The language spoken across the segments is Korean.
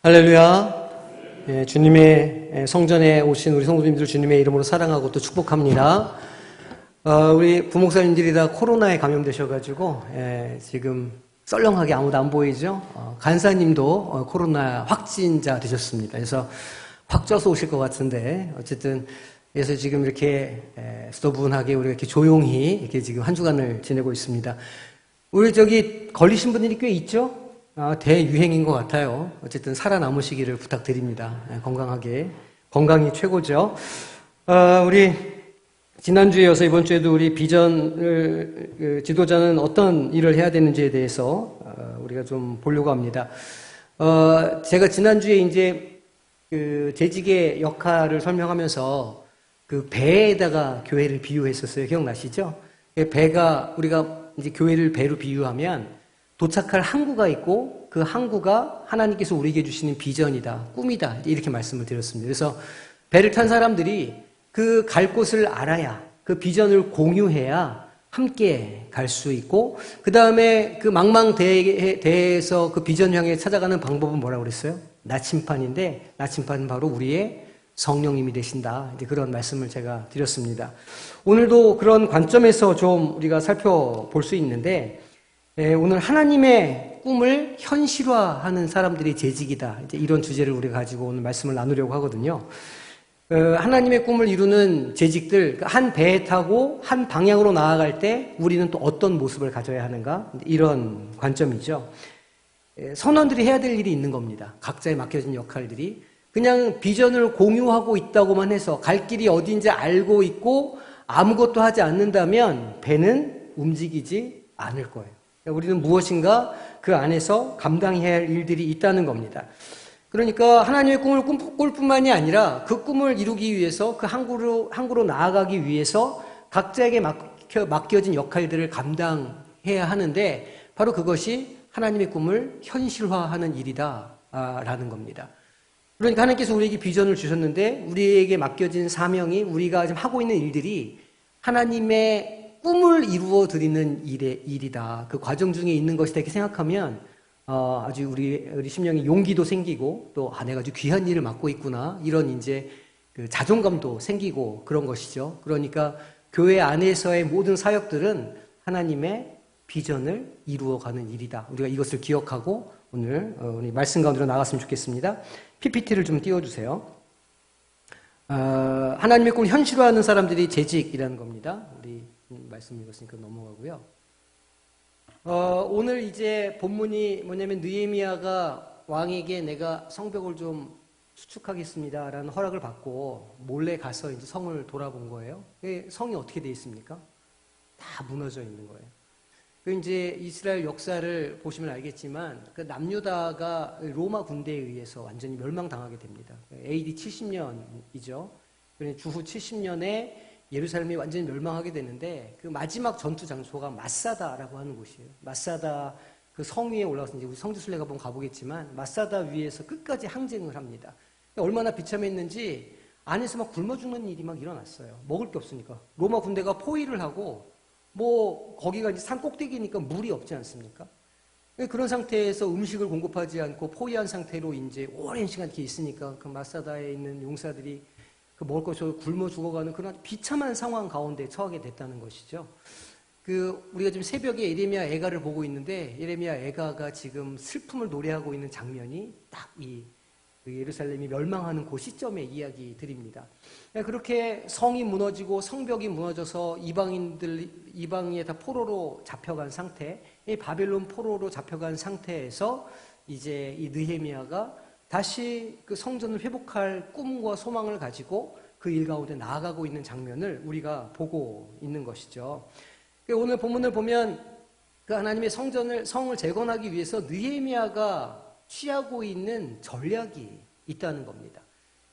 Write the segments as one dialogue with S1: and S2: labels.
S1: 할렐루야. 주님의 성전에 오신 우리 성도님들 주님의 이름으로 사랑하고 또 축복합니다. 우리 부목사님들이 다 코로나에 감염되셔가지고 지금 썰렁하게 아무도 안 보이죠? 간사님도 코로나 확진자 되셨습니다. 그래서 확 쪄서 오실 것 같은데 어쨌든 그래서 지금 이렇게 수도분하게 우리가 이렇게 조용히 이렇게 지금 한 주간을 지내고 있습니다. 우리 저기 걸리신 분들이 꽤 있죠? 대유행인 것 같아요. 어쨌든 살아남으시기를 부탁드립니다. 건강이 최고죠. 우리 지난주에 이어서 이번 주에도 우리 비전을 지도자는 어떤 일을 해야 되는지에 대해서 우리가 좀 보려고 합니다. 제가 지난주에 이제 그 재직의 역할을 설명하면서 그 배에다가 교회를 비유했었어요. 기억나시죠? 배가 우리가 이제 교회를 배로 비유하면 도착할 항구가 있고 그 항구가 하나님께서 우리에게 주시는 비전이다, 꿈이다 이렇게 말씀을 드렸습니다. 그래서 배를 탄 사람들이 그 갈 곳을 알아야 그 비전을 공유해야 함께 갈 수 있고 그 다음에 그 망망대해에서 그 비전 향해 찾아가는 방법은 뭐라고 그랬어요? 나침판인데 나침판은 바로 우리의 성령님이 되신다. 이제 그런 말씀을 제가 드렸습니다. 오늘도 그런 관점에서 좀 우리가 살펴볼 수 있는데 오늘 하나님의 꿈을 현실화하는 사람들이 재직이다. 이제 이런 주제를 우리가 가지고 오늘 말씀을 나누려고 하거든요. 하나님의 꿈을 이루는 재직들, 한 배에 타고 한 방향으로 나아갈 때 우리는 또 어떤 모습을 가져야 하는가? 이런 관점이죠. 선원들이 해야 될 일이 있는 겁니다. 각자에 맡겨진 역할들이. 그냥 비전을 공유하고 있다고만 해서 갈 길이 어딘지 알고 있고 아무것도 하지 않는다면 배는 움직이지 않을 거예요. 우리는 무엇인가 그 안에서 감당해야 할 일들이 있다는 겁니다. 그러니까 하나님의 꿈을 꿀 뿐만이 아니라 그 꿈을 이루기 위해서 그 항구로 나아가기 위해서 각자에게 맡겨진 역할들을 감당해야 하는데 바로 그것이 하나님의 꿈을 현실화하는 일이다라는 겁니다. 그러니까 하나님께서 우리에게 비전을 주셨는데 우리에게 맡겨진 사명이 우리가 지금 하고 있는 일들이 하나님의 꿈을 이루어 드리는 일이다. 그 과정 중에 있는 것이다. 이렇게 생각하면 아주 우리 심령에 용기도 생기고 또 내가 아주 귀한 일을 맡고 있구나. 이런 이제 그 자존감도 생기고 그런 것이죠. 그러니까 교회 안에서의 모든 사역들은 하나님의 비전을 이루어가는 일이다. 우리가 이것을 기억하고 오늘 우리 말씀 가운데로 나갔으면 좋겠습니다. PPT를 좀 띄워주세요. 하나님의 꿈을 현실화하는 사람들이 재직이라는 겁니다. 우리 말씀 읽었으니까 넘어가고요. 오늘 이제 본문이 뭐냐면 느헤미야가 왕에게 내가 성벽을 좀 수축하겠습니다라는 허락을 받고 몰래 가서 이제 성을 돌아본 거예요. 성이 어떻게 되어 있습니까? 다 무너져 있는 거예요. 그 이제 이스라엘 역사를 보시면 알겠지만 그 남유다가 로마 군대에 의해서 완전히 멸망당하게 됩니다. AD 70년이죠. 주후 70년에 예루살렘이 완전히 멸망하게 되는데 그 마지막 전투 장소가 마사다라고 하는 곳이에요. 마사다 그 성 위에 올라가서 이제 우리 성지순례가 한번 가보겠지만 마사다 위에서 끝까지 항쟁을 합니다. 얼마나 비참했는지 안에서 막 굶어 죽는 일이 막 일어났어요. 먹을 게 없으니까. 로마 군대가 포위를 하고 뭐 거기가 이제 산 꼭대기니까 물이 없지 않습니까? 그런 상태에서 음식을 공급하지 않고 포위한 상태로 이제 오랜 시간 이렇게 있으니까 그 마사다에 있는 용사들이 그 먹을 것이 굶어 죽어가는 그런 비참한 상황 가운데 처하게 됐다는 것이죠. 우리가 지금 새벽에 예레미야 애가를 보고 있는데 예레미야 애가가 지금 슬픔을 노래하고 있는 장면이 딱 그 예루살렘이 멸망하는 그 시점의 이야기들입니다. 그렇게 성이 무너지고 성벽이 무너져서 이방에 다 포로로 잡혀간 상태, 이 바벨론 포로로 잡혀간 상태에서 이제 이 느헤미야가 다시 그 성전을 회복할 꿈과 소망을 가지고 그 일 가운데 나아가고 있는 장면을 우리가 보고 있는 것이죠. 오늘 본문을 보면 그 하나님의 성을 재건하기 위해서 느헤미야가 취하고 있는 전략이 있다는 겁니다.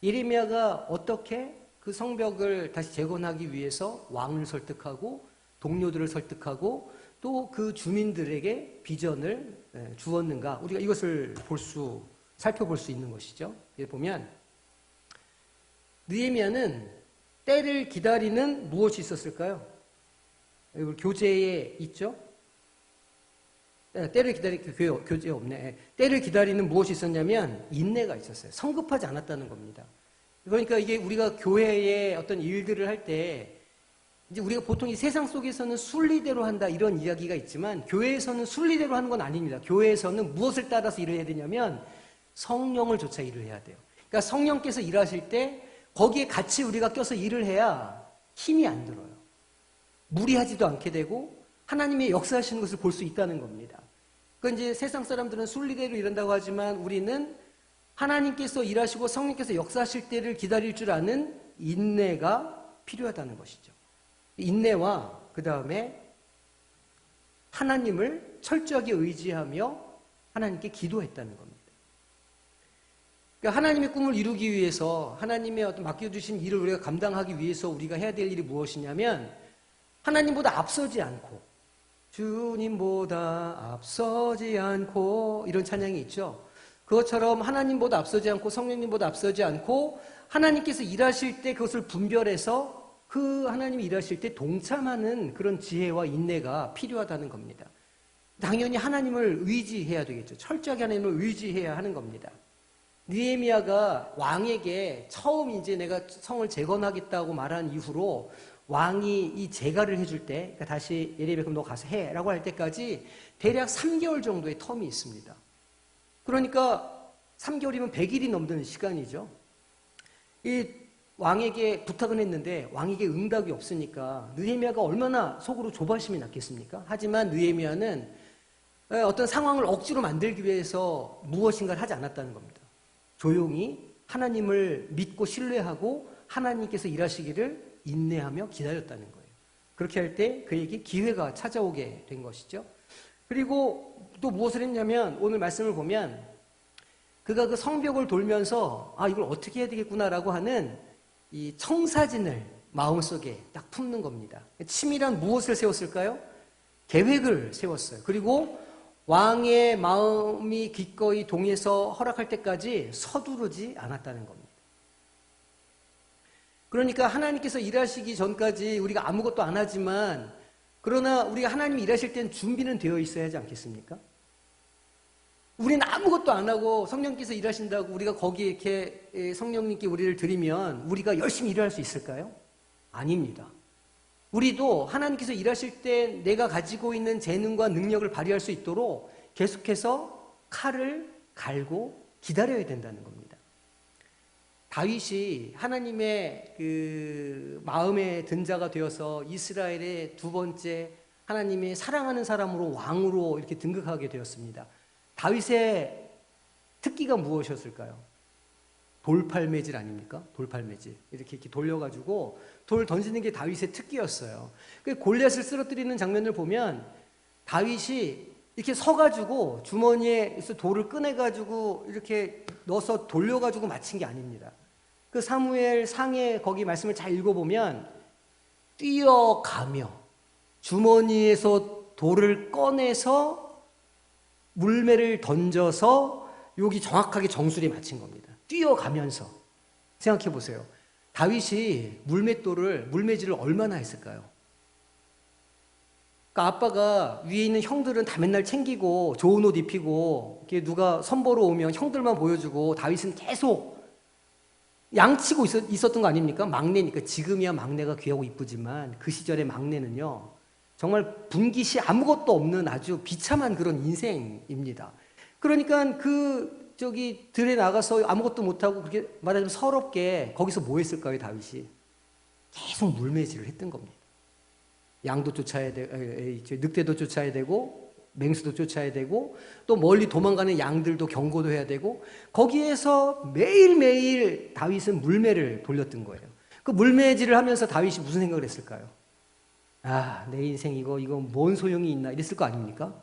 S1: 예레미야가 어떻게 그 성벽을 다시 재건하기 위해서 왕을 설득하고 동료들을 설득하고 또 그 주민들에게 비전을 주었는가? 우리가 이것을 살펴볼 수 있는 것이죠. 여기 보면 느헤미야는 때를 기다리는 무엇이 있었을까요? 여기 교재에 있죠? 때를 기다릴 교재 없네. 때를 기다리는 무엇이 있었냐면 인내가 있었어요. 성급하지 않았다는 겁니다. 그러니까 이게 우리가 교회의 어떤 일들을 할 때 이제 우리가 보통 이 세상 속에서는 순리대로 한다 이런 이야기가 있지만 교회에서는 순리대로 하는 건 아닙니다. 교회에서는 무엇을 따라서 일을 해야 되냐면 성령을 쫓아 일을 해야 돼요. 그러니까 성령께서 일하실 때 거기에 같이 우리가 껴서 일을 해야 힘이 안 들어요. 무리하지도 않게 되고 하나님의 역사하시는 것을 볼 수 있다는 겁니다. 그러니까 이제 세상 사람들은 순리대로 일한다고 하지만 우리는 하나님께서 일하시고 성령께서 역사하실 때를 기다릴 줄 아는 인내가 필요하다는 것이죠. 인내와 그 다음에 하나님을 철저하게 의지하며 하나님께 기도했다는 겁니다. 그러니까 하나님의 꿈을 이루기 위해서 하나님의 어떤 맡겨주신 일을 우리가 감당하기 위해서 우리가 해야 될 일이 무엇이냐면 하나님보다 앞서지 않고 주님보다 앞서지 않고 이런 찬양이 있죠. 그것처럼 하나님보다 앞서지 않고 성령님보다 앞서지 않고 하나님께서 일하실 때 그것을 분별해서 그 하나님이 일하실 때 동참하는 그런 지혜와 인내가 필요하다는 겁니다. 당연히 하나님을 의지해야 되겠죠. 철저하게 하나님을 의지해야 하는 겁니다. 느헤미야가 왕에게 처음 이제 내가 성을 재건하겠다고 말한 이후로 왕이 이 재가를 해줄 때, 그러니까 다시 예레미야 그럼 너 가서 해라고 할 때까지 대략 3개월 정도의 텀이 있습니다. 그러니까 3개월이면 100일이 넘는 시간이죠. 이 왕에게 부탁은 했는데 왕에게 응답이 없으니까 느헤미야가 얼마나 속으로 조바심이 났겠습니까? 하지만 느헤미야는 어떤 상황을 억지로 만들기 위해서 무엇인가를 하지 않았다는 겁니다. 조용히 하나님을 믿고 신뢰하고 하나님께서 일하시기를 인내하며 기다렸다는 거예요. 그렇게 할 때 그에게 기회가 찾아오게 된 것이죠. 그리고 또 무엇을 했냐면 오늘 말씀을 보면 그가 그 성벽을 돌면서 이걸 어떻게 해야 되겠구나라고 하는 이 청사진을 마음속에 딱 품는 겁니다. 치밀한 무엇을 세웠을까요? 계획을 세웠어요. 그리고 왕의 마음이 기꺼이 동의해서 허락할 때까지 서두르지 않았다는 겁니다. 그러니까 하나님께서 일하시기 전까지 우리가 아무것도 안 하지만 그러나 우리가 하나님이 일하실 땐 준비는 되어 있어야 하지 않겠습니까? 우리는 아무것도 안 하고 성령께서 일하신다고 우리가 거기에 이렇게 성령님께 우리를 드리면 우리가 열심히 일할 수 있을까요? 아닙니다. 우리도 하나님께서 일하실 때 내가 가지고 있는 재능과 능력을 발휘할 수 있도록 계속해서 칼을 갈고 기다려야 된다는 겁니다. 다윗이 하나님의 그 마음에 든 자가 되어서 이스라엘의 두 번째 하나님의 사랑하는 사람으로 왕으로 이렇게 등극하게 되었습니다. 다윗의 특기가 무엇이었을까요? 돌팔매질 아닙니까? 돌팔매질. 이렇게 돌려가지고 돌 던지는 게 다윗의 특기였어요. 골리앗을 쓰러뜨리는 장면을 보면 다윗이 이렇게 서가지고 주머니에서 돌을 꺼내가지고 이렇게 넣어서 돌려가지고 맞힌 게 아닙니다. 그 사무엘 상에 거기 말씀을 잘 읽어보면 뛰어가며 주머니에서 돌을 꺼내서 물매를 던져서 여기 정확하게 정수리에 맞힌 겁니다. 뛰어가면서. 생각해 보세요. 다윗이 물매질을 얼마나 했을까요? 그러니까 아빠가 위에 있는 형들은 다 맨날 챙기고 좋은 옷 입히고 이렇게 누가 선보러 오면 형들만 보여주고 다윗은 계속 양치고 있었던 거 아닙니까? 막내니까. 지금이야 막내가 귀하고 이쁘지만 그 시절의 막내는요 정말 분깃이 아무것도 없는 아주 비참한 그런 인생입니다. 그러니까 들에 나가서 아무것도 못하고 그렇게 말하자면 서럽게 거기서 뭐 했을까요, 다윗이? 계속 물매질을 했던 겁니다. 양도 쫓아야 되고, 늑대도 쫓아야 되고, 맹수도 쫓아야 되고, 또 멀리 도망가는 양들도 경고도 해야 되고, 거기에서 매일매일 다윗은 물매를 돌렸던 거예요. 그 물매질을 하면서 다윗이 무슨 생각을 했을까요? 내 인생 이거 뭔 소용이 있나 이랬을 거 아닙니까?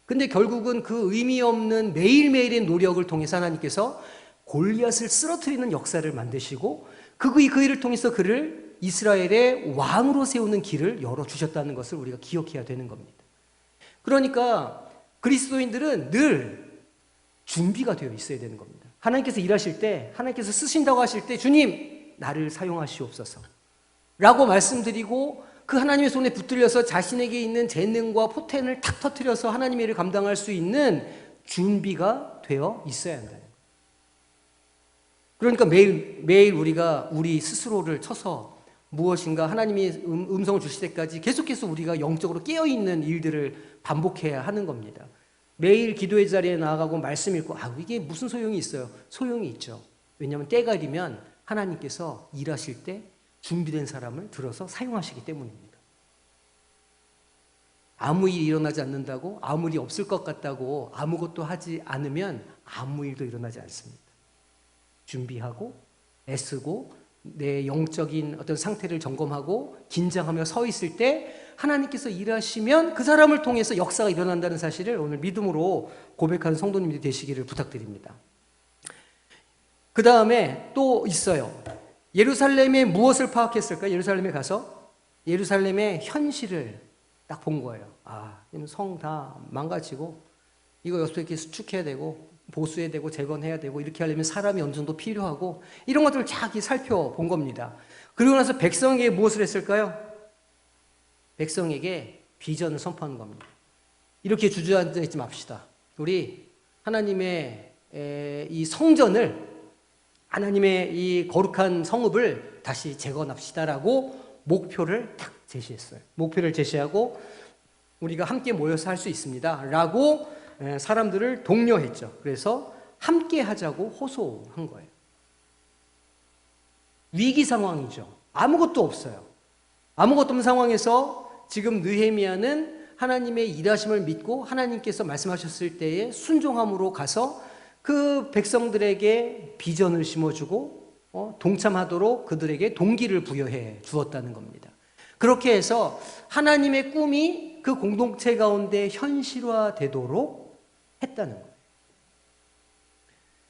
S1: 근데 결국은 그 의미 없는 매일매일의 노력을 통해서 하나님께서 골리앗을 쓰러뜨리는 역사를 만드시고 그 일을 통해서 그를 이스라엘의 왕으로 세우는 길을 열어주셨다는 것을 우리가 기억해야 되는 겁니다. 그러니까 그리스도인들은 늘 준비가 되어 있어야 되는 겁니다. 하나님께서 일하실 때, 하나님께서 쓰신다고 하실 때 주님 나를 사용하시옵소서 라고 말씀드리고 그 하나님의 손에 붙들려서 자신에게 있는 재능과 포텐을 탁 터뜨려서 하나님의 일을 감당할 수 있는 준비가 되어 있어야 한다. 그러니까 매일 우리가 우리 스스로를 쳐서 무엇인가 하나님이 음성을 주실 때까지 계속해서 우리가 영적으로 깨어있는 일들을 반복해야 하는 겁니다. 매일 기도의 자리에 나아가고 말씀 읽고 이게 무슨 소용이 있어요? 소용이 있죠. 왜냐하면 때가 되면 하나님께서 일하실 때 준비된 사람을 들어서 사용하시기 때문입니다. 아무 일이 일어나지 않는다고, 아무 일이 없을 것 같다고 아무것도 하지 않으면 아무 일도 일어나지 않습니다. 준비하고 애쓰고 내 영적인 어떤 상태를 점검하고 긴장하며 서 있을 때 하나님께서 일하시면 그 사람을 통해서 역사가 일어난다는 사실을 오늘 믿음으로 고백하는 성도님들이 되시기를 부탁드립니다. 그 다음에 또 있어요. 예루살렘에 무엇을 파악했을까? 예루살렘에 가서 예루살렘의 현실을 딱 본 거예요. 성 다 망가지고 이거 어떻게 수축해야 되고 보수해야 되고 재건해야 되고 이렇게 하려면 사람이 어느 정도 필요하고 이런 것들을 자기 살펴본 겁니다. 그리고 나서 백성에게 무엇을 했을까요? 백성에게 비전을 선포하는 겁니다. 이렇게 주저앉아 있지 맙시다. 우리 하나님의 이 성전을, 하나님의 이 거룩한 성읍을 다시 재건합시다라고 목표를 딱 제시했어요. 목표를 제시하고 우리가 함께 모여서 할 수 있습니다 라고 사람들을 독려했죠. 그래서 함께 하자고 호소한 거예요. 위기 상황이죠. 아무것도 없어요. 아무것도 없는 상황에서 지금 느헤미야는 하나님의 일하심을 믿고 하나님께서 말씀하셨을 때에 순종함으로 가서 그 백성들에게 비전을 심어주고 동참하도록 그들에게 동기를 부여해 주었다는 겁니다. 그렇게 해서 하나님의 꿈이 그 공동체 가운데 현실화되도록 했다는 거예요.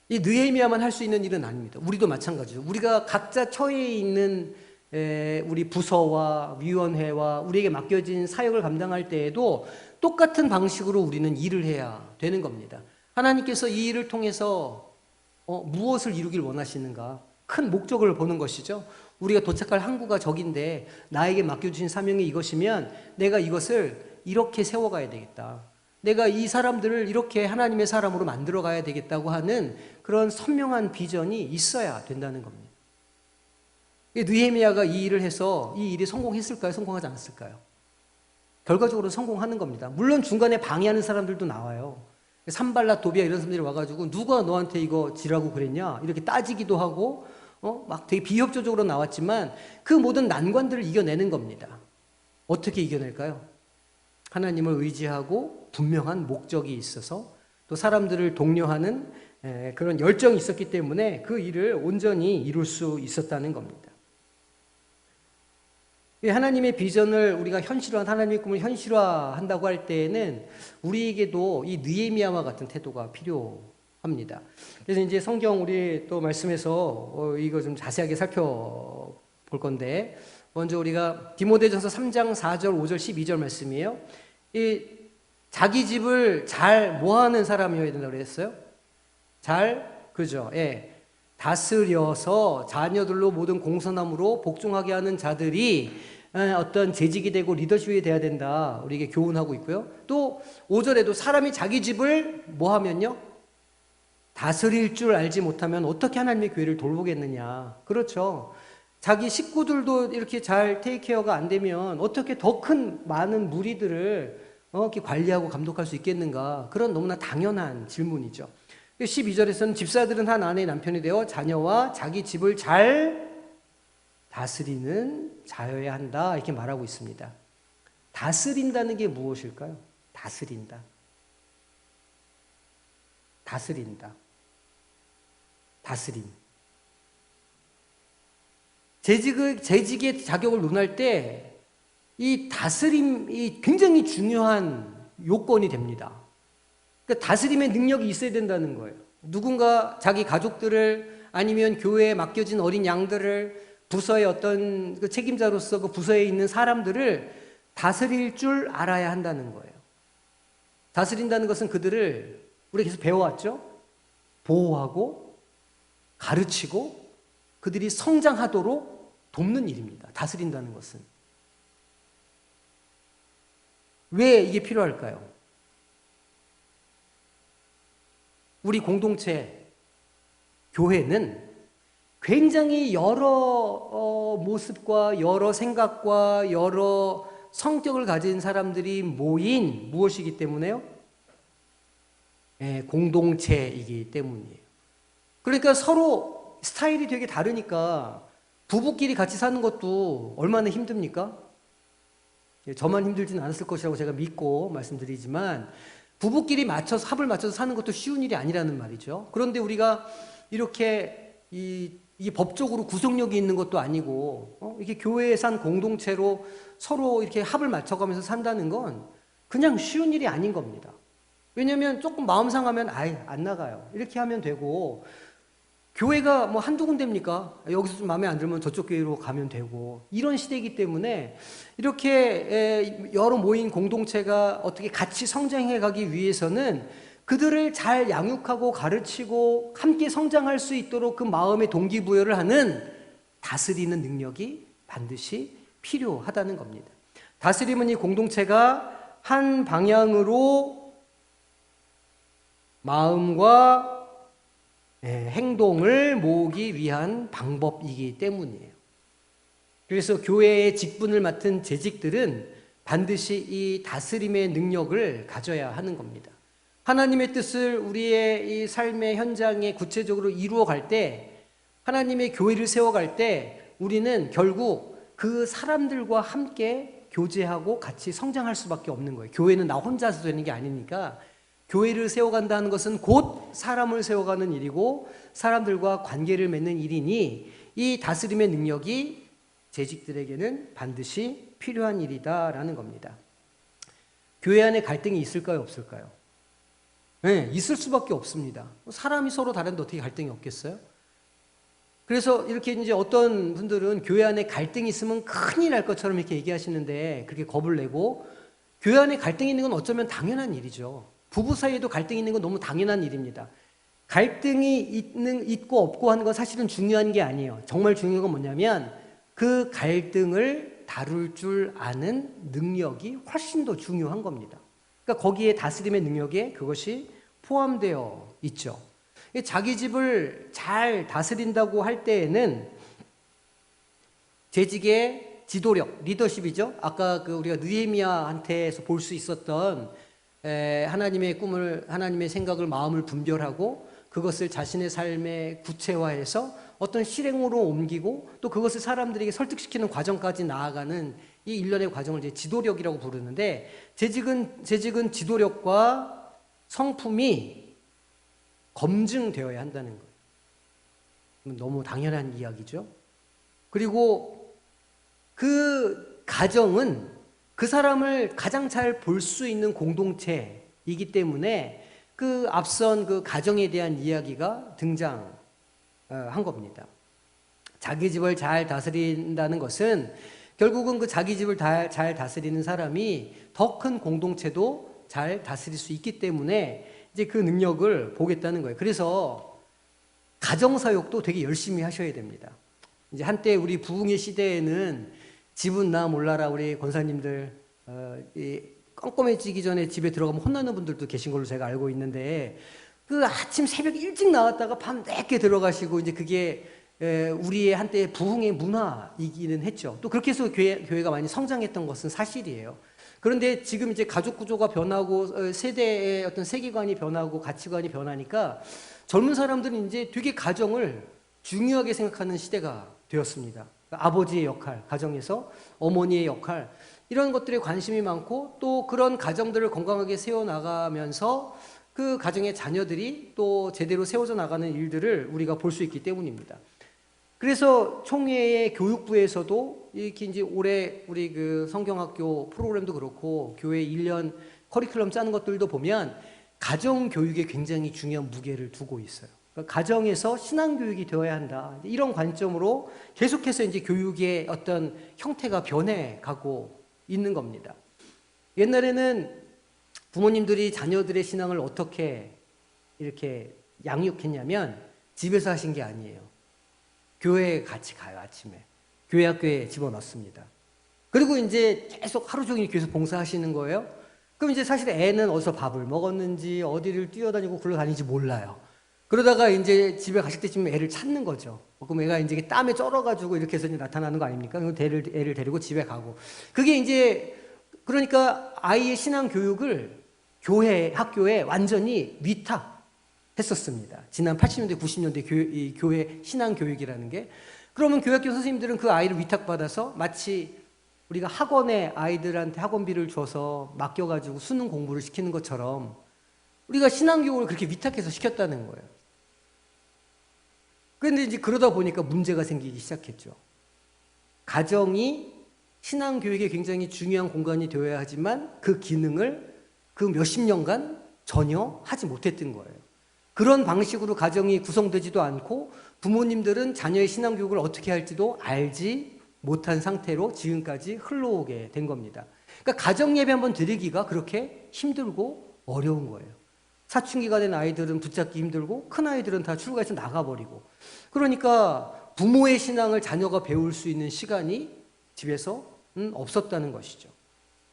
S1: 이 느헤미야만 할 수 있는 일은 아닙니다. 우리도 마찬가지죠. 우리가 각자 처해 있는 우리 부서와 위원회와 우리에게 맡겨진 사역을 감당할 때에도 똑같은 방식으로 우리는 일을 해야 되는 겁니다. 하나님께서 이 일을 통해서 무엇을 이루길 원하시는가? 큰 목적을 보는 것이죠. 우리가 도착할 항구가 저긴데 나에게 맡겨주신 사명이 이것이면 내가 이것을 이렇게 세워가야 되겠다. 내가 이 사람들을 이렇게 하나님의 사람으로 만들어가야 되겠다고 하는 그런 선명한 비전이 있어야 된다는 겁니다. 느헤미야가 이 일을 해서 이 일이 성공했을까요? 성공하지 않았을까요? 결과적으로 성공하는 겁니다. 물론 중간에 방해하는 사람들도 나와요. 산발랏 도비야 이런 사람들이 와가지고 누가 너한테 이거 지라고 그랬냐 이렇게 따지기도 하고 막 되게 비협조적으로 나왔지만 그 모든 난관들을 이겨내는 겁니다. 어떻게 이겨낼까요? 하나님을 의지하고 분명한 목적이 있어서 또 사람들을 독려하는 그런 열정이 있었기 때문에 그 일을 온전히 이룰 수 있었다는 겁니다. 하나님의 비전을 우리가 하나님의 꿈을 현실화한다고 할 때에는 우리에게도 이 느헤미야와 같은 태도가 필요합니다. 그래서 이제 성경 우리 또 말씀에서 이거 좀 자세하게 살펴볼 건데 먼저 우리가 디모데전서 3장 4절, 5절, 12절 말씀이에요. 이 자기 집을 잘 뭐하는 사람이어야 된다고 그랬어요? 그죠? 예. 다스려서 자녀들로 모든 공선함으로 복종하게 하는 자들이 어떤 재직이 되고 리더십이 돼야 된다. 우리에게 교훈하고 있고요. 또 5절에도 사람이 자기 집을 뭐 하면요? 다스릴 줄 알지 못하면 어떻게 하나님의 교회를 돌보겠느냐. 그렇죠. 자기 식구들도 이렇게 잘 테이크케어가 안 되면 어떻게 더 큰 많은 무리들을 이렇게 관리하고 감독할 수 있겠는가. 그런 너무나 당연한 질문이죠. 12절에서는 집사들은 한 아내의 남편이 되어 자녀와 자기 집을 잘 다스리는 자여야 한다 이렇게 말하고 있습니다. 다스린다는 게 무엇일까요? 다스린다. 다스림. 재직의 자격을 논할 때 이 다스림이 굉장히 중요한 요건이 됩니다. 그러니까 다스림의 능력이 있어야 된다는 거예요. 누군가 자기 가족들을 아니면 교회에 맡겨진 어린 양들을 부서의 어떤 그 책임자로서 그 부서에 있는 사람들을 다스릴 줄 알아야 한다는 거예요. 다스린다는 것은 그들을 우리가 계속 배워왔죠? 보호하고 가르치고 그들이 성장하도록 돕는 일입니다. 다스린다는 것은. 왜 이게 필요할까요? 우리 공동체, 교회는 굉장히 여러 모습과 여러 생각과 여러 성격을 가진 사람들이 모인 무엇이기 때문에요? 공동체이기 때문이에요. 그러니까 서로 스타일이 되게 다르니까 부부끼리 같이 사는 것도 얼마나 힘듭니까? 저만 힘들지는 않았을 것이라고 제가 믿고 말씀드리지만 부부끼리 맞춰서 합을 맞춰서 사는 것도 쉬운 일이 아니라는 말이죠. 그런데 우리가 이렇게 이게 법적으로 구속력이 있는 것도 아니고 이렇게 교회에 산 공동체로 서로 이렇게 합을 맞춰가면서 산다는 건 그냥 쉬운 일이 아닌 겁니다. 왜냐하면 조금 마음 상하면 아예 안 나가요. 이렇게 하면 되고 교회가 뭐 한두 군데입니까? 여기서 좀 마음에 안 들면 저쪽 교회로 가면 되고 이런 시대이기 때문에 이렇게 여러 모인 공동체가 어떻게 같이 성장해 가기 위해서는 그들을 잘 양육하고 가르치고 함께 성장할 수 있도록 그 마음의 동기부여를 하는 다스리는 능력이 반드시 필요하다는 겁니다. 다스림은 이 공동체가 한 방향으로 마음과 행동을 모으기 위한 방법이기 때문이에요. 그래서 교회의 직분을 맡은 재직들은 반드시 이 다스림의 능력을 가져야 하는 겁니다. 하나님의 뜻을 우리의 이 삶의 현장에 구체적으로 이루어갈 때, 하나님의 교회를 세워갈 때 우리는 결국 그 사람들과 함께 교제하고 같이 성장할 수밖에 없는 거예요. 교회는 나 혼자서 되는 게 아니니까 교회를 세워간다는 것은 곧 사람을 세워가는 일이고 사람들과 관계를 맺는 일이니 이 다스림의 능력이 재직들에게는 반드시 필요한 일이다라는 겁니다. 교회 안에 갈등이 있을까요, 없을까요? 네, 있을 수밖에 없습니다. 사람이 서로 다른데 어떻게 갈등이 없겠어요? 그래서 이렇게 이제 어떤 분들은 교회 안에 갈등이 있으면 큰일 날 것처럼 이렇게 얘기하시는데 그렇게 겁을 내고 교회 안에 갈등이 있는 건 어쩌면 당연한 일이죠. 부부 사이에도 갈등이 있는 건 너무 당연한 일입니다. 갈등이 있고 없고 하는 건 사실은 중요한 게 아니에요. 정말 중요한 건 뭐냐면 그 갈등을 다룰 줄 아는 능력이 훨씬 더 중요한 겁니다. 그러니까 거기에 다스림의 능력에 그것이 포함되어 있죠. 자기 집을 잘 다스린다고 할 때에는 재직의 지도력, 리더십이죠. 아까 우리가 느헤미야한테서 볼 수 있었던 하나님의 꿈을, 하나님의 생각을, 마음을 분별하고 그것을 자신의 삶에 구체화해서 어떤 실행으로 옮기고 또 그것을 사람들에게 설득시키는 과정까지 나아가는 이 일련의 과정을 이제 지도력이라고 부르는데 재직은 지도력과 성품이 검증되어야 한다는 거예요. 너무 당연한 이야기죠. 그리고 그 가정은 그 사람을 가장 잘 볼 수 있는 공동체이기 때문에 그 앞선 그 가정에 대한 이야기가 등장한 겁니다. 자기 집을 잘 다스린다는 것은 결국은 그 자기 집을 잘 다스리는 사람이 더 큰 공동체도 잘 다스릴 수 있기 때문에 이제 그 능력을 보겠다는 거예요. 그래서 가정사역도 되게 열심히 하셔야 됩니다. 이제 한때 우리 부흥의 시대에는 집은 나 몰라라 우리 권사님들 껌껌해지기 전에 집에 들어가면 혼나는 분들도 계신 걸로 제가 알고 있는데 그 아침 새벽 일찍 나왔다가 밤 늦게 들어가시고 이제 그게 우리의 한때 부흥의 문화이기는 했죠. 또 그렇게 해서 교회가 많이 성장했던 것은 사실이에요. 그런데 지금 이제 가족 구조가 변하고 세대의 어떤 세계관이 변하고 가치관이 변하니까 젊은 사람들은 이제 되게 가정을 중요하게 생각하는 시대가 되었습니다. 아버지의 역할, 가정에서 어머니의 역할 이런 것들에 관심이 많고 또 그런 가정들을 건강하게 세워나가면서 그 가정의 자녀들이 또 제대로 세워져 나가는 일들을 우리가 볼 수 있기 때문입니다. 그래서 총회의 교육부에서도 이렇게 이제 올해 우리 그 성경학교 프로그램도 그렇고 교회 1년 커리큘럼 짜는 것들도 보면 가정 교육에 굉장히 중요한 무게를 두고 있어요. 그러니까 가정에서 신앙 교육이 되어야 한다. 이런 관점으로 계속해서 이제 교육의 어떤 형태가 변해가고 있는 겁니다. 옛날에는 부모님들이 자녀들의 신앙을 어떻게 이렇게 양육했냐면 집에서 하신 게 아니에요. 교회에 같이 가요, 아침에. 교회 학교에 집어넣습니다. 그리고 이제 계속 하루 종일 교회에서 봉사하시는 거예요. 그럼 이제 사실 애는 어디서 밥을 먹었는지 어디를 뛰어다니고 굴러다니는지 몰라요. 그러다가 이제 집에 가실 때쯤 애를 찾는 거죠. 그럼 애가 이제 땀에 쩔어가지고 이렇게 해서 이제 나타나는 거 아닙니까? 그럼 애를 데리고 집에 가고. 그게 이제 그러니까 아이의 신앙 교육을 학교에 완전히 위탁했었습니다. 지난 80년대, 90년대 교회 신앙 교육이라는 게. 그러면 교회학교 선생님들은 그 아이를 위탁받아서 마치 우리가 학원에 아이들한테 학원비를 줘서 맡겨가지고 수능 공부를 시키는 것처럼 우리가 신앙교육을 그렇게 위탁해서 시켰다는 거예요. 그런데 이제 그러다 보니까 문제가 생기기 시작했죠. 가정이 신앙교육에 굉장히 중요한 공간이 되어야 하지만 그 기능을 그 몇십 년간 전혀 하지 못했던 거예요. 그런 방식으로 가정이 구성되지도 않고 부모님들은 자녀의 신앙교육을 어떻게 할지도 알지 못한 상태로 지금까지 흘러오게 된 겁니다. 그러니까 가정예배 한번 드리기가 그렇게 힘들고 어려운 거예요. 사춘기가 된 아이들은 붙잡기 힘들고 큰 아이들은 다 출가해서 나가버리고 그러니까 부모의 신앙을 자녀가 배울 수 있는 시간이 집에서 없었다는 것이죠.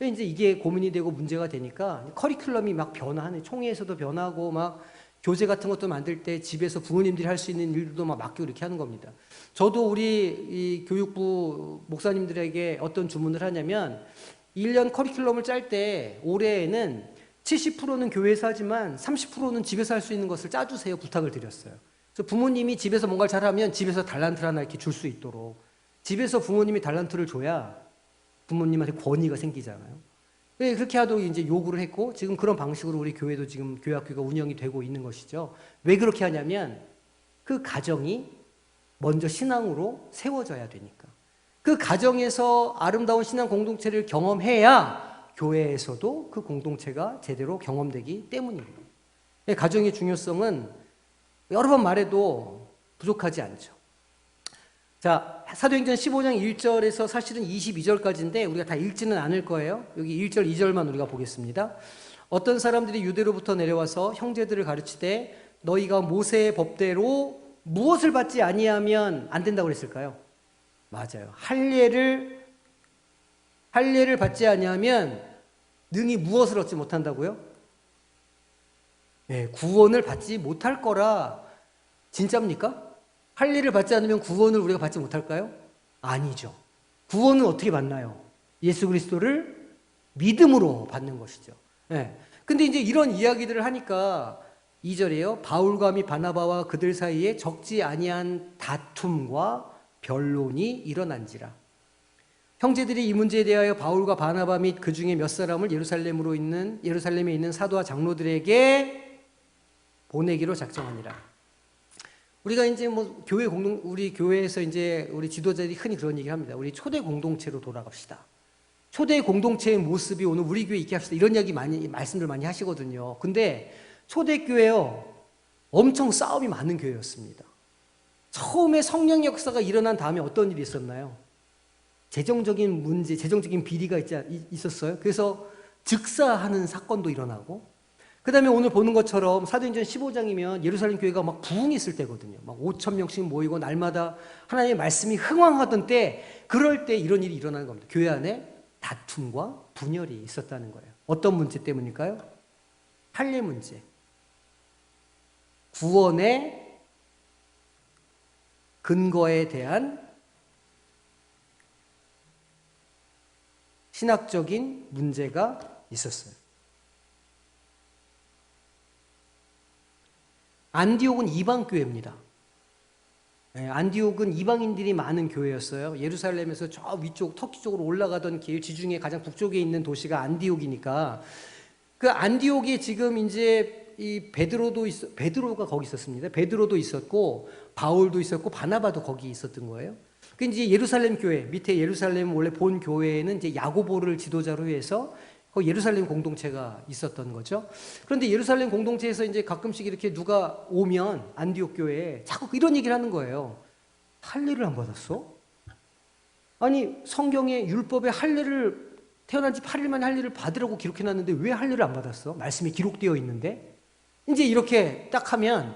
S1: 이제 이게 고민이 되고 문제가 되니까 커리큘럼이 막 변화하는 총회에서도 변하고 막 교재 같은 것도 만들 때 집에서 부모님들이 할 수 있는 일도 막 맡기고 이렇게 하는 겁니다. 저도 우리 이 교육부 목사님들에게 어떤 주문을 하냐면 1년 커리큘럼을 짤 때 올해에는 70%는 교회에서 하지만 30%는 집에서 할 수 있는 것을 짜주세요 부탁을 드렸어요. 그래서 부모님이 집에서 뭔가를 잘하면 집에서 달란트를 하나 이렇게 줄 수 있도록 집에서 부모님이 달란트를 줘야 부모님한테 권위가 생기잖아요. 그렇게 하도록 이제 요구를 했고 지금 그런 방식으로 우리 교회도 지금 교회학교가 운영이 되고 있는 것이죠. 왜 그렇게 하냐면 그 가정이 먼저 신앙으로 세워져야 되니까. 그 가정에서 아름다운 신앙 공동체를 경험해야 교회에서도 그 공동체가 제대로 경험되기 때문입니다. 가정의 중요성은 여러 번 말해도 부족하지 않죠. 자, 사도행전 15장 1절에서 사실은 22절까지인데 우리가 다 읽지는 않을 거예요. 여기 1절, 2절만 우리가 보겠습니다. 어떤 사람들이 유대로부터 내려와서 형제들을 가르치되 너희가 모세의 법대로 무엇을 받지 아니하면 안 된다고 그랬을까요? 맞아요. 할례를 받지 아니하면 능히 무엇을 얻지 못한다고요? 네, 구원을 받지 못할 거라. 진짜입니까? 할례를 받지 않으면 구원을 우리가 받지 못할까요? 아니죠. 구원은 어떻게 받나요? 예수 그리스도를 믿음으로 받는 것이죠. 네. 근데 이제 이런 이야기들을 하니까 2절이에요. 바울과 및 바나바와 그들 사이에 적지 아니한 다툼과 변론이 일어난지라. 형제들이 이 문제에 대하여 바울과 바나바 및 그 중에 몇 사람을 예루살렘에 있는 사도와 장로들에게 보내기로 작정하니라. 우리가 이제 뭐 우리 교회에서 이제 우리 지도자들이 흔히 그런 얘기를 합니다. 우리 초대 공동체로 돌아갑시다. 초대 공동체의 모습이 오늘 우리 교회에 있게 합시다. 이런 말씀들 많이 하시거든요. 근데 초대교회요, 엄청 싸움이 많은 교회였습니다. 처음에 성령 역사가 일어난 다음에 어떤 일이 있었나요? 재정적인 문제, 재정적인 비리가 있었어요. 그래서 즉사하는 사건도 일어나고, 그 다음에 오늘 보는 것처럼 사도행전 15장이면 예루살렘 교회가 막 부흥했을 때거든요. 막 5,000명씩 모이고 날마다 하나님의 말씀이 흥왕하던 때, 그럴 때 이런 일이 일어나는 겁니다. 교회 안에 다툼과 분열이 있었다는 거예요. 어떤 문제 때문일까요? 할례 문제. 구원의 근거에 대한 신학적인 문제가 있었어요. 안디옥은 이방교회입니다. 안디옥은 이방인들이 많은 교회였어요. 예루살렘에서 저 위쪽 터키 쪽으로 올라가던 길 지중해 가장 북쪽에 있는 도시가 안디옥이니까 그 안디옥에 지금 이제 이 베드로가 거기 있었습니다. 베드로도 있었고 바울도 있었고 바나바도 거기 있었던 거예요. 그 이제 예루살렘 교회 밑에 예루살렘 원래 본 교회에는 이제 야고보를 지도자로 해서 그 예루살렘 공동체가 있었던 거죠. 그런데 예루살렘 공동체에서 이제 가끔씩 이렇게 누가 오면 안디옥 교회에 자꾸 이런 얘기를 하는 거예요. 할례를 안 받았어? 아니 성경에 율법에 할례를 태어난 지 8일 만에 할례를 받으라고 기록해놨는데 왜 할례를 안 받았어? 말씀이 기록되어 있는데 이제 이렇게 딱 하면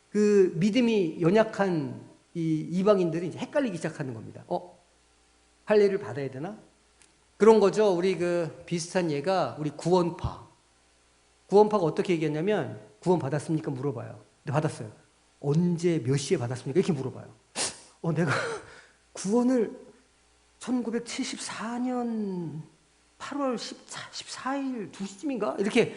S1: 그 믿음이 연약한 이 이방인들이 이제 헷갈리기 시작하는 겁니다. 할례를 받아야 되나? 그런 거죠. 우리 그 비슷한 예가 우리 구원파. 구원파가 어떻게 얘기했냐면 구원 받았습니까? 물어봐요. 네, 받았어요. 언제 몇 시에 받았습니까? 이렇게 물어봐요. 내가 구원을 1974년 8월 14일 2시쯤인가? 이렇게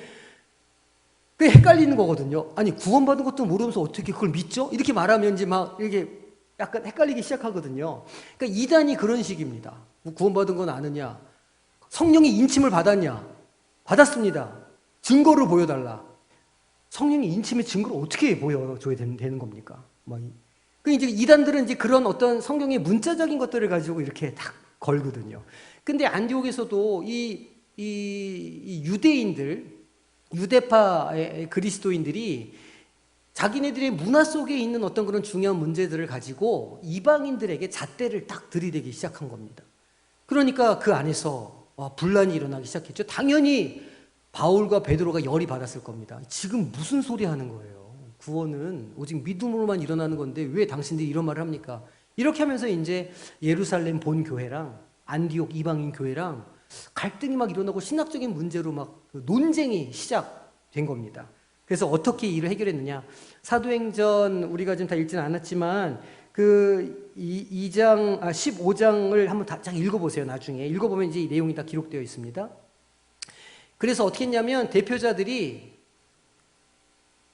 S1: 그게 헷갈리는 거거든요. 아니 구원받은 것도 모르면서 어떻게 그걸 믿죠? 이렇게 말하면 이제 막 이렇게 약간 헷갈리기 시작하거든요. 그러니까 이단이 그런 식입니다. 구원받은 건 아느냐? 성령이 인침을 받았냐? 받았습니다. 증거를 보여달라. 성령이 인침의 증거를 어떻게 보여줘야 되는 겁니까? 그 이제 이단들은 이제 그런 어떤 성경의 문자적인 것들을 가지고 이렇게 딱 걸거든요. 근데 안디옥에서도 이 유대인들, 유대파의 그리스도인들이 자기네들의 문화 속에 있는 어떤 그런 중요한 문제들을 가지고 이방인들에게 잣대를 딱 들이대기 시작한 겁니다. 그러니까 그 안에서 분란이 일어나기 시작했죠. 당연히 바울과 베드로가 열이 받았을 겁니다. 지금 무슨 소리 하는 거예요? 구원은 오직 믿음으로만 일어나는 건데 왜 당신들이 이런 말을 합니까? 이렇게 하면서 이제 예루살렘 본 교회랑 안디옥 이방인 교회랑 갈등이 막 일어나고 신학적인 문제로 막 논쟁이 시작된 겁니다. 그래서 어떻게 이를 해결했느냐? 사도행전 우리가 지금 다 읽지는 않았지만 그 15장을 한번 다 읽어보세요. 나중에 읽어보면 이제 이 내용이 다 기록되어 있습니다. 그래서 어떻게 했냐면 대표자들이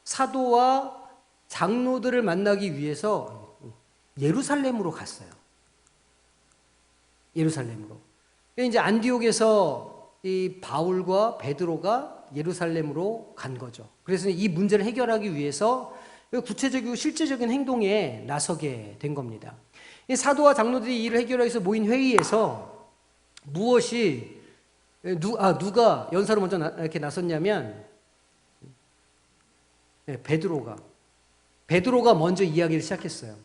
S1: 사도와 장로들을 만나기 위해서 예루살렘으로 갔어요. 예루살렘으로. 이제 안디옥에서 이 바울과 베드로가 예루살렘으로 간 거죠. 그래서 이 문제를 해결하기 위해서 구체적이고 실제적인 행동에 나서게 된 겁니다. 이 사도와 장로들이 이 일을 해결하기 위해서 모인 회의에서 누가 연사로 먼저 이렇게 나섰냐면 베드로가 먼저 이야기를 시작했어요.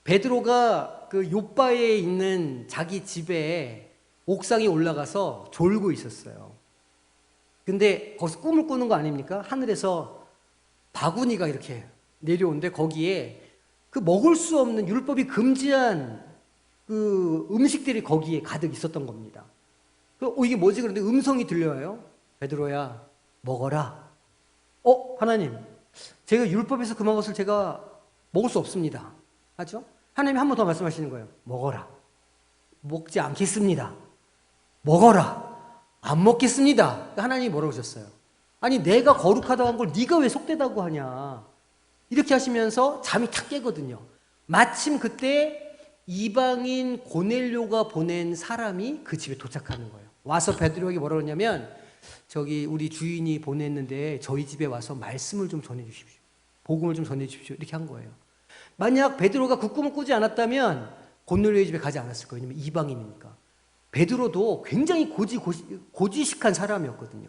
S1: 베드로가 그 요바에 있는 자기 집에 옥상에 올라가서 졸고 있었어요. 근데 거기서 꿈을 꾸는 거 아닙니까? 하늘에서 바구니가 이렇게 내려오는데 거기에 그 먹을 수 없는 율법이 금지한 그 음식들이 거기에 가득 있었던 겁니다. 이게 뭐지? 그런데 음성이 들려와요. 베드로야, 먹어라. 하나님, 제가 율법에서 금한 것을 제가 먹을 수 없습니다. 하죠? 하나님이 한 번 더 말씀하시는 거예요. 먹어라. 먹지 않겠습니다. 먹어라. 안 먹겠습니다. 하나님이 뭐라고 하셨어요? 아니 내가 거룩하다고 한 걸 네가 왜 속되다고 하냐. 이렇게 하시면서 잠이 탁 깨거든요. 마침 그때 이방인 고넬료가 보낸 사람이 그 집에 도착하는 거예요. 와서 베드로에게 뭐라고 하냐면 저기 우리 주인이 보냈는데 저희 집에 와서 말씀을 좀 전해 주십시오. 복음을 좀 전해 주십시오. 이렇게 한 거예요. 만약 베드로가 그 꿈을 꾸지 않았다면 고넬료의 집에 가지 않았을 거예요. 왜냐면 이방인이니까. 베드로도 굉장히 고지식한 사람이었거든요.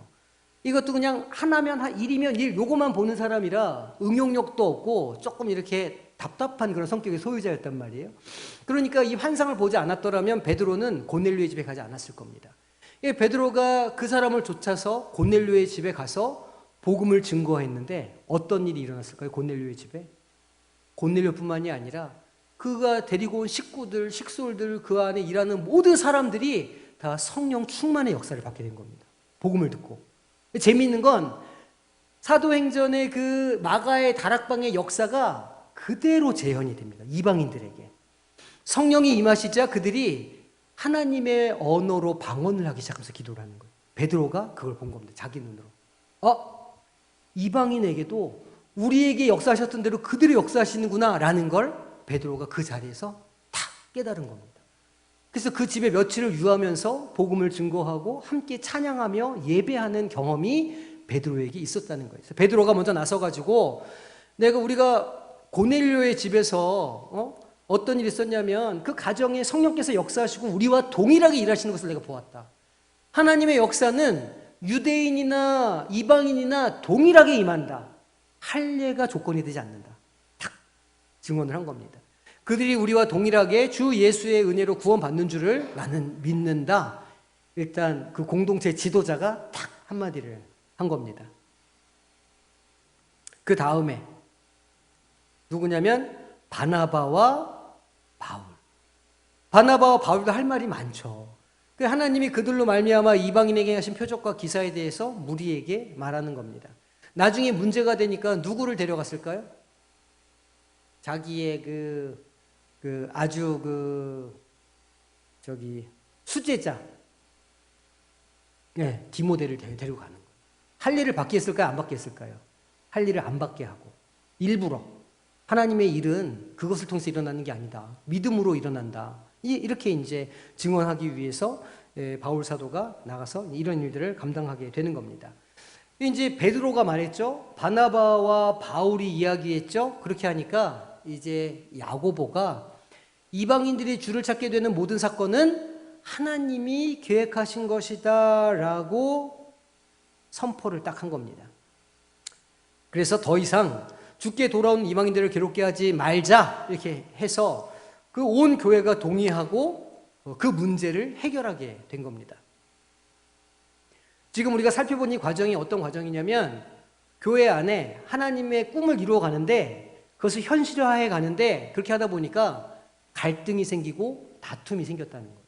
S1: 이것도 그냥 하나면 일이면 일 요거만 보는 사람이라 응용력도 없고 조금 이렇게 답답한 그런 성격의 소유자였단 말이에요. 그러니까 이 환상을 보지 않았더라면 베드로는 고넬료의 집에 가지 않았을 겁니다. 베드로가 그 사람을 쫓아서 고넬료의 집에 가서 복음을 증거했는데 어떤 일이 일어났을까요? 고넬료의 집에? 고넬료뿐만이 아니라 그가 데리고 온 식구들, 식솔들, 그 안에 일하는 모든 사람들이 다 성령 충만의 역사를 받게 된 겁니다. 복음을 듣고. 재미있는 건 사도행전의 그 마가의 다락방의 역사가 그대로 재현이 됩니다. 이방인들에게. 성령이 임하시자 그들이 하나님의 언어로 방언을 하기 시작하면서 기도를 하는 거예요. 베드로가 그걸 본 겁니다. 자기 눈으로. 이방인에게도 우리에게 역사하셨던 대로 그들이 역사하시는구나 라는 걸 베드로가 그 자리에서 다 깨달은 겁니다. 그래서 그 집에 며칠을 유하면서 복음을 증거하고 함께 찬양하며 예배하는 경험이 베드로에게 있었다는 거예요. 베드로가 먼저 나서가지고 우리가 고넬료의 집에서 어떤 일이 있었냐면 그 가정에 성령께서 역사하시고 우리와 동일하게 일하시는 것을 내가 보았다. 하나님의 역사는 유대인이나 이방인이나 동일하게 임한다. 할례가 조건이 되지 않는다. 딱 증언을 한 겁니다. 그들이 우리와 동일하게 주 예수의 은혜로 구원받는 줄을 나는 믿는다. 일단 그 공동체 지도자가 딱 한마디를 한 겁니다. 그 다음에 누구냐면 바나바와 바울. 바나바와 바울도 할 말이 많죠. 그 하나님이 그들로 말미암아 이방인에게 하신 표적과 기사에 대해서 무리에게 말하는 겁니다. 나중에 문제가 되니까 누구를 데려갔을까요? 자기의 아주 수제자, 디모데를 데리고 가는 거예요. 할 일을 받게 했을까요? 안 받게 했을까요? 할 일을 안 받게 하고, 일부러. 하나님의 일은 그것을 통해서 일어나는 게 아니다. 믿음으로 일어난다. 이렇게 이제 증언하기 위해서 바울 사도가 나가서 이런 일들을 감당하게 되는 겁니다. 이제 베드로가 말했죠. 바나바와 바울이 이야기했죠. 그렇게 하니까 이제 야고보가 이방인들이 주를 찾게 되는 모든 사건은 하나님이 계획하신 것이다 라고 선포를 딱 한 겁니다. 그래서 더 이상 주께 돌아온 이방인들을 괴롭게 하지 말자 이렇게 해서 그 온 교회가 동의하고 그 문제를 해결하게 된 겁니다. 지금 우리가 살펴본 이 과정이 어떤 과정이냐면 교회 안에 하나님의 꿈을 이루어 가는데 그것을 현실화해 가는데 그렇게 하다 보니까 갈등이 생기고 다툼이 생겼다는 거예요.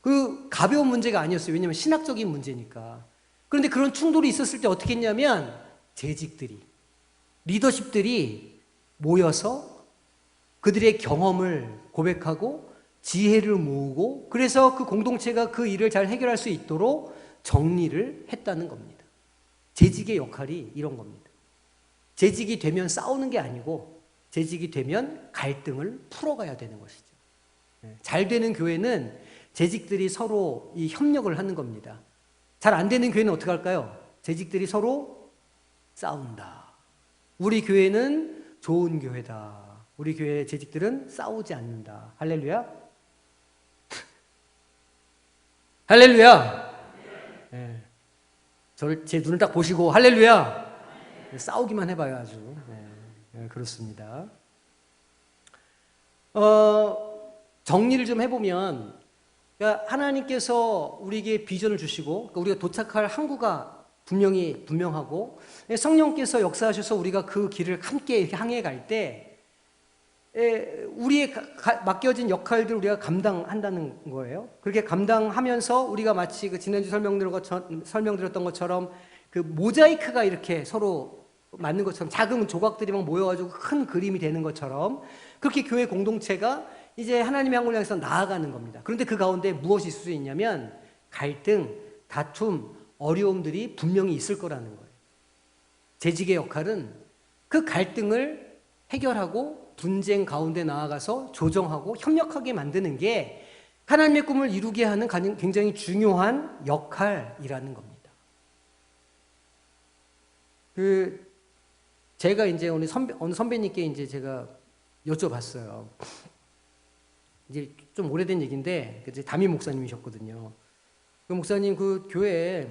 S1: 그 가벼운 문제가 아니었어요. 왜냐하면 신학적인 문제니까. 그런데 그런 충돌이 있었을 때 어떻게 했냐면 재직들이, 리더십들이 모여서 그들의 경험을 고백하고 지혜를 모으고 그래서 그 공동체가 그 일을 잘 해결할 수 있도록 정리를 했다는 겁니다. 재직의 역할이 이런 겁니다. 재직이 되면 싸우는 게 아니고 재직이 되면 갈등을 풀어가야 되는 것이죠. 잘 되는 교회는 재직들이 서로 이 협력을 하는 겁니다. 잘 안 되는 교회는 어떻게 할까요? 재직들이 서로 싸운다. 우리 교회는 좋은 교회다. 우리 교회의 재직들은 싸우지 않는다. 할렐루야. 할렐루야. 네. 제 눈을 딱 보시고 할렐루야. 네, 싸우기만 해봐요 아주. 네, 그렇습니다. 정리를 좀 해보면 그러니까 하나님께서 우리에게 비전을 주시고 그러니까 우리가 도착할 항구가 분명하고 성령께서 역사하셔서 우리가 그 길을 함께 이렇게 향해 갈 때 우리의 맡겨진 역할들을 우리가 감당한다는 거예요. 그렇게 감당하면서 우리가 마치 그 지난주 설명드렸던 것처럼 그 모자이크가 이렇게 서로 맞는 것처럼 작은 조각들이 막 모여가지고 큰 그림이 되는 것처럼 그렇게 교회 공동체가 이제 하나님의 항구를 향해서 나아가는 겁니다. 그런데 그 가운데 무엇이 있을 수 있냐면 갈등, 다툼, 어려움들이 분명히 있을 거라는 거예요. 재직의 역할은 그 갈등을 해결하고 분쟁 가운데 나아가서 조정하고 협력하게 만드는 게 하나님의 꿈을 이루게 하는 굉장히 중요한 역할이라는 겁니다. 제가 이제 어느 선배님께 이제 제가 여쭤봤어요. 이제 좀 오래된 얘기인데 이제 담임 목사님이셨거든요. 그 목사님 그 교회에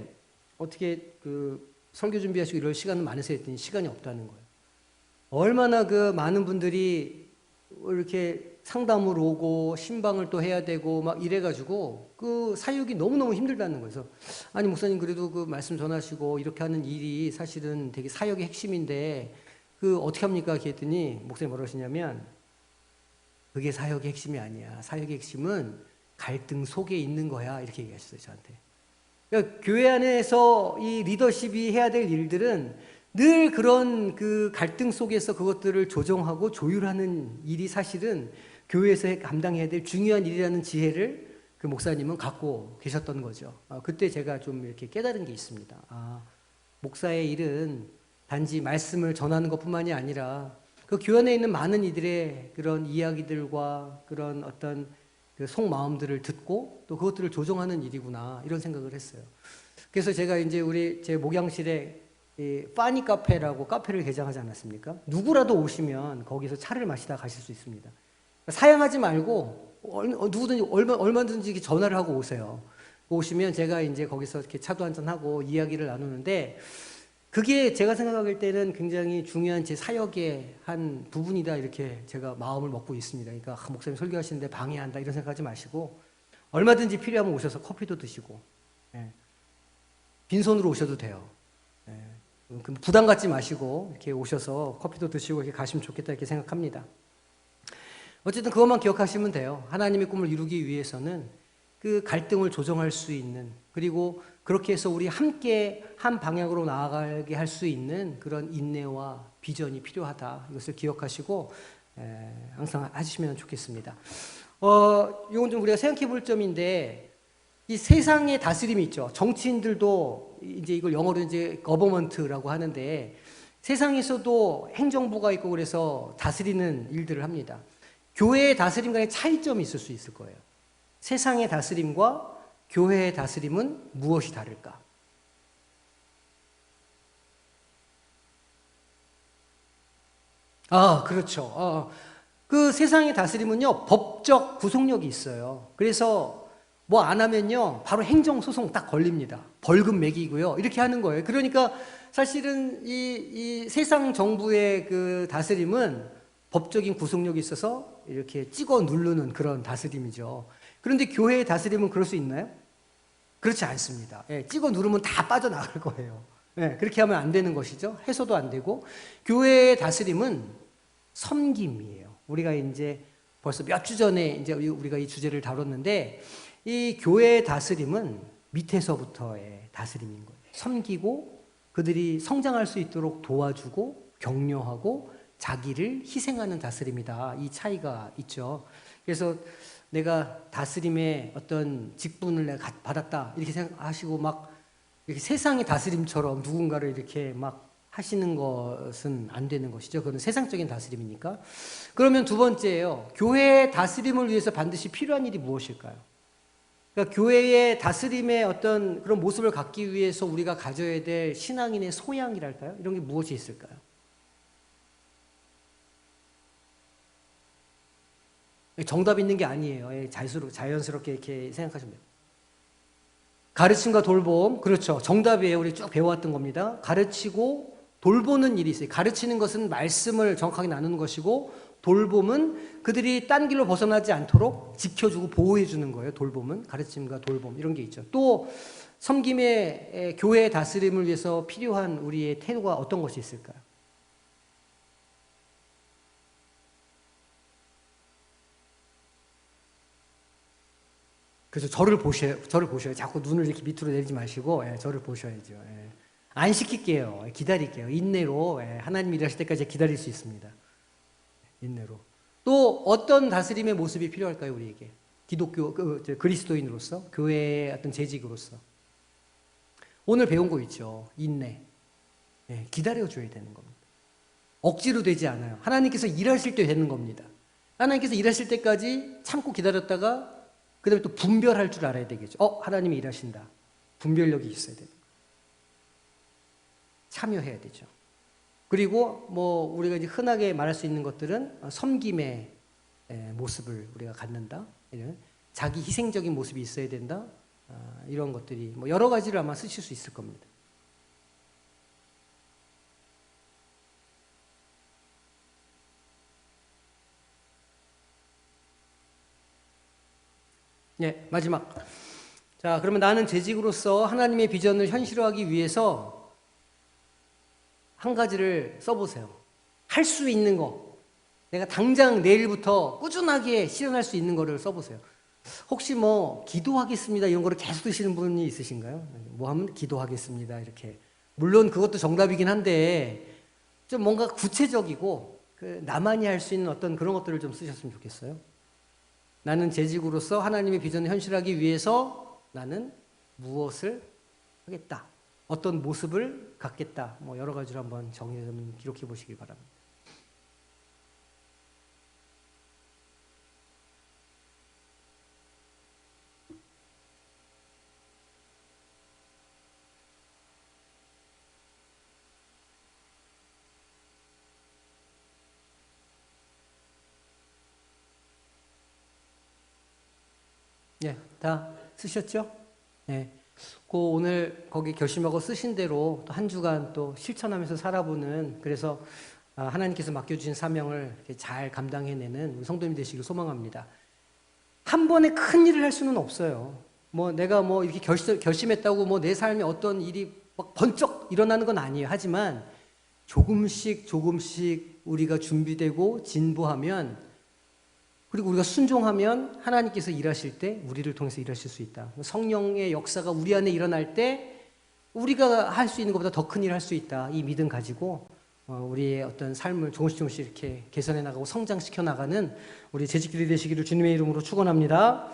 S1: 어떻게 그 설교 준비하시고 이럴 시간은 많으세요? 했더니 시간이 없다는 거예요. 얼마나 그 많은 분들이 이렇게 상담을 오고 신방을 또 해야 되고 막 이래가지고 그 사역이 너무너무 힘들다는 거예요. 그래서 아니 목사님 그래도 그 말씀 전하시고 이렇게 하는 일이 사실은 되게 사역의 핵심인데 그 어떻게 합니까? 했더니 목사님 뭐라고 하시냐면 그게 사역의 핵심이 아니야. 사역의 핵심은 갈등 속에 있는 거야. 이렇게 얘기하셨어요 저한테. 그러니까 교회 안에서 이 리더십이 해야 될 일들은 늘 그런 그 갈등 속에서 그것들을 조정하고 조율하는 일이 사실은 교회에서 감당해야 될 중요한 일이라는 지혜를 그 목사님은 갖고 계셨던 거죠. 그때 제가 좀 이렇게 깨달은 게 있습니다. 목사의 일은 단지 말씀을 전하는 것뿐만이 아니라 그 교회 안에 있는 많은 이들의 그런 이야기들과 그런 어떤 그 속마음들을 듣고 또 그것들을 조정하는 일이구나 이런 생각을 했어요. 그래서 제가 이제 제 목양실에 이 파니 카페라고 카페를 개장하지 않았습니까? 누구라도 오시면 거기서 차를 마시다 가실 수 있습니다. 사양하지 말고 누구든지 얼마든지 전화를 하고 오세요. 오시면 제가 이제 거기서 이렇게 차도 한잔 하고 이야기를 나누는데 그게 제가 생각할 때는 굉장히 중요한 제 사역의 한 부분이다 이렇게 제가 마음을 먹고 있습니다. 그러니까 목사님 설교하시는데 방해한다 이런 생각하지 마시고 얼마든지 필요하면 오셔서 커피도 드시고 빈손으로 오셔도 돼요. 부담 갖지 마시고 이렇게 오셔서 커피도 드시고 이렇게 가시면 좋겠다 이렇게 생각합니다. 어쨌든 그것만 기억하시면 돼요. 하나님의 꿈을 이루기 위해서는 그 갈등을 조정할 수 있는, 그리고 그렇게 해서 우리 함께 한 방향으로 나아가게 할 수 있는 그런 인내와 비전이 필요하다. 이것을 기억하시고 항상 하시면 좋겠습니다. 이건 좀 우리가 생각해 볼 점인데, 이 세상의 다스림이 있죠. 정치인들도 이제 이걸 영어로 이제 거버먼트라고 하는데, 세상에서도 행정부가 있고 그래서 다스리는 일들을 합니다. 교회의 다스림 간의 차이점이 있을 수 있을 거예요. 세상의 다스림과 교회의 다스림은 무엇이 다를까? 그렇죠. 그 세상의 다스림은요, 법적 구속력이 있어요. 그래서 뭐 안 하면요, 바로 행정소송 딱 걸립니다. 벌금 매기고요. 이렇게 하는 거예요. 그러니까 사실은 이 세상 정부의 그 다스림은 법적인 구속력이 있어서 이렇게 찍어 누르는 그런 다스림이죠. 그런데 교회의 다스림은 그럴 수 있나요? 그렇지 않습니다. 찍어 누르면 다 빠져나갈 거예요. 그렇게 하면 안 되는 것이죠. 해소도 안 되고. 교회의 다스림은 섬김이에요. 우리가 이제 벌써 몇 주 전에 이제 우리가 이 주제를 다뤘는데, 이 교회의 다스림은 밑에서부터의 다스림인 거예요. 섬기고 그들이 성장할 수 있도록 도와주고 격려하고 자기를 희생하는 다스림이다. 이 차이가 있죠. 그래서 내가 다스림의 어떤 직분을 내가 받았다 이렇게 생각하시고 막 이렇게 세상의 다스림처럼 누군가를 이렇게 막 하시는 것은 안 되는 것이죠. 그건 세상적인 다스림이니까. 그러면 두 번째예요. 교회의 다스림을 위해서 반드시 필요한 일이 무엇일까요? 그러니까 교회의 다스림의 어떤 그런 모습을 갖기 위해서 우리가 가져야 될 신앙인의 소양이랄까요? 이런 게 무엇이 있을까요? 정답 있는 게 아니에요. 자연스럽게 이렇게 생각하시면 돼요. 가르침과 돌봄, 그렇죠. 정답이에요. 우리 쭉 배워왔던 겁니다. 가르치고 돌보는 일이 있어요. 가르치는 것은 말씀을 정확하게 나누는 것이고, 돌봄은 그들이 딴 길로 벗어나지 않도록 지켜주고 보호해주는 거예요. 돌봄은 가르침과 돌봄 이런 게 있죠. 또 섬김의 교회의 다스림을 위해서 필요한 우리의 태도가 어떤 것이 있을까요? 그래서 저를 보셔요. 자꾸 눈을 이렇게 밑으로 내리지 마시고, 저를 보셔야죠. 안 시킬게요. 기다릴게요. 인내로, 하나님이 일하실 때까지 기다릴 수 있습니다. 인내로. 또 어떤 다스림의 모습이 필요할까요, 우리에게? 기독교, 그리스도인으로서, 교회의 어떤 재직으로서. 오늘 배운 거 있죠. 인내. 기다려줘야 되는 겁니다. 억지로 되지 않아요. 하나님께서 일하실 때 되는 겁니다. 하나님께서 일하실 때까지 참고 기다렸다가 그 다음에 또 분별할 줄 알아야 되겠죠. 하나님이 일하신다. 분별력이 있어야 돼요. 참여해야 되죠. 그리고 뭐 우리가 이제 흔하게 말할 수 있는 것들은 섬김의 모습을 우리가 갖는다. 자기 희생적인 모습이 있어야 된다. 이런 것들이 뭐 여러 가지를 아마 쓰실 수 있을 겁니다. 마지막. 자, 그러면 나는 재직으로서 하나님의 비전을 현실화하기 위해서 한 가지를 써보세요. 할 수 있는 거. 내가 당장 내일부터 꾸준하게 실현할 수 있는 거를 써보세요. 혹시 뭐 기도하겠습니다 이런 거를 계속 쓰시는 분이 있으신가요? 뭐 하면 기도하겠습니다 이렇게. 물론 그것도 정답이긴 한데 좀 뭔가 구체적이고 나만이 할 수 있는 어떤 그런 것들을 좀 쓰셨으면 좋겠어요. 나는 재직으로서 하나님의 비전을 현실하기 위해서 나는 무엇을 하겠다. 어떤 모습을 갖겠다. 뭐 여러 가지로 한번 정리해서 기록해 보시기 바랍니다. 다 쓰셨죠? 오늘 거기 결심하고 쓰신 대로 또 한 주간 또 실천하면서 살아보는, 그래서 하나님께서 맡겨주신 사명을 잘 감당해내는 성도님 되시길 소망합니다. 한 번에 큰 일을 할 수는 없어요. 뭐 내가 뭐 이렇게 결심했다고 뭐 내 삶에 어떤 일이 막 번쩍 일어나는 건 아니에요. 하지만 조금씩 우리가 준비되고 진보하면 그리고 우리가 순종하면 하나님께서 일하실 때 우리를 통해서 일하실 수 있다. 성령의 역사가 우리 안에 일어날 때 우리가 할 수 있는 것보다 더 큰 일을 할 수 있다. 이 믿음 가지고 우리의 어떤 삶을 조금씩 조금씩 이렇게 개선해 나가고 성장시켜 나가는 우리 재직들이 되시기를 주님의 이름으로 축원합니다.